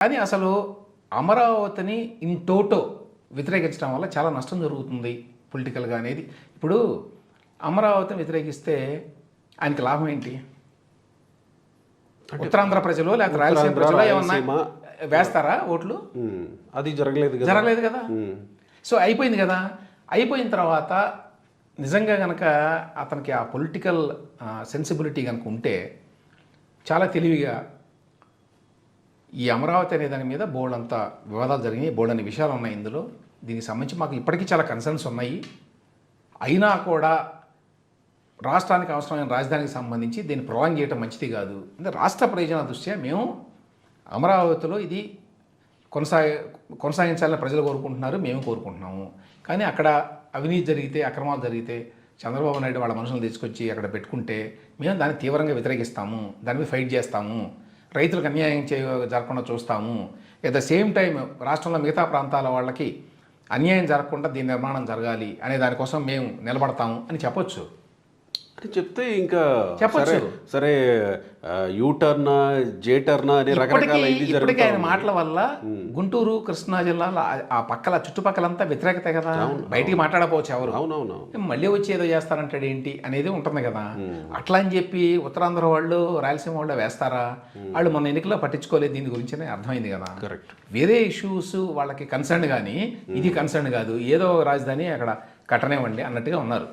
కానీ అసలు అమరావతిని ఇన్ టోటో వ్యతిరేకించడం వల్ల చాలా నష్టం జరుగుతుంది పొలిటికల్గా అనేది. ఇప్పుడు అమరావతిని వ్యతిరేకిస్తే ఆయనకి లాభం ఏంటి? ఉత్తరాంధ్ర ప్రజలు లేకపోతే రాయలసీమ ప్రజలు ఏమన్నా వేస్తారా ఓట్లు? అది జరగలేదు కదా. సో అయిపోయింది కదా. అయిపోయిన తర్వాత నిజంగా కనుక అతనికి ఆ పొలిటికల్ సెన్సిబిలిటీ కనుక ఉంటే చాలా తెలివిగా ఈ అమరావతి అనే దాని మీద బోల్డంత వివాదాలు జరిగినాయి, బోల్డని విషయాలు ఉన్నాయి ఇందులో. దీనికి సంబంధించి మాకు ఇప్పటికీ చాలా కన్సర్న్స్ ఉన్నాయి. అయినా కూడా రాష్ట్రానికి అవసరమైన రాజధానికి సంబంధించి దీన్ని ప్రొలాంగ్ చేయడం మంచిది కాదు. అంటే రాష్ట్ర ప్రయోజనాల దృష్ట్యా మేము అమరావతిలో ఇది కొనసాగించాలని ప్రజలు కోరుకుంటున్నారు, మేము కోరుకుంటున్నాము. కానీ అక్కడ అవినీతి జరిగితే, అక్రమాలు జరిగితే చంద్రబాబు నాయుడు వాళ్ళ మనుషులను తీసుకొచ్చి అక్కడ పెట్టుకుంటే మేము దాన్ని తీవ్రంగా వ్యతిరేకిస్తాము, దాని మీద ఫైట్ చేస్తాము, రైతులకు అన్యాయం జరగకుండా చూస్తాము. ఎట్ ద సేమ్ టైం రాష్ట్రంలో మిగతా ప్రాంతాల వాళ్ళకి అన్యాయం జరగకుండా దీని నిర్మాణం జరగాలి అనే దానికోసం మేము నిలబడతాము అని చెప్పొచ్చు. అని చెప్తే ఇంకా చెప్పొచ్చు. సరే యూటర్నా జేటర్నా అనే రకరకాల ఇప్పటికీ ఆయన మాటల వల్ల గుంటూరు కృష్ణా జిల్లాలో ఆ పక్కల చుట్టుపక్కలంతా వ్యతిరేకత కదా. బయటికి మాట్లాడపోవచ్చు ఎవరు. అవునవును. మళ్ళీ వచ్చి ఏదో చేస్తారంటాడు ఏంటి అనేది ఉంటుంది కదా. అట్లా అని చెప్పి ఉత్తరాంధ్ర వాళ్ళు రాయలసీమ వాళ్ళు వేస్తారా? వాళ్ళు మన ఎన్నికల్లో పట్టించుకోలేదు దీని గురించి అర్థమైంది కదా. కరెక్ట్. వేరే ఇష్యూస్ వాళ్ళకి కన్సర్న్ కానీ ఇది కన్సర్న్ కాదు. ఏదో రాజధాని అక్కడ కట్టనివ్వండి అన్నట్టుగా ఉన్నారు.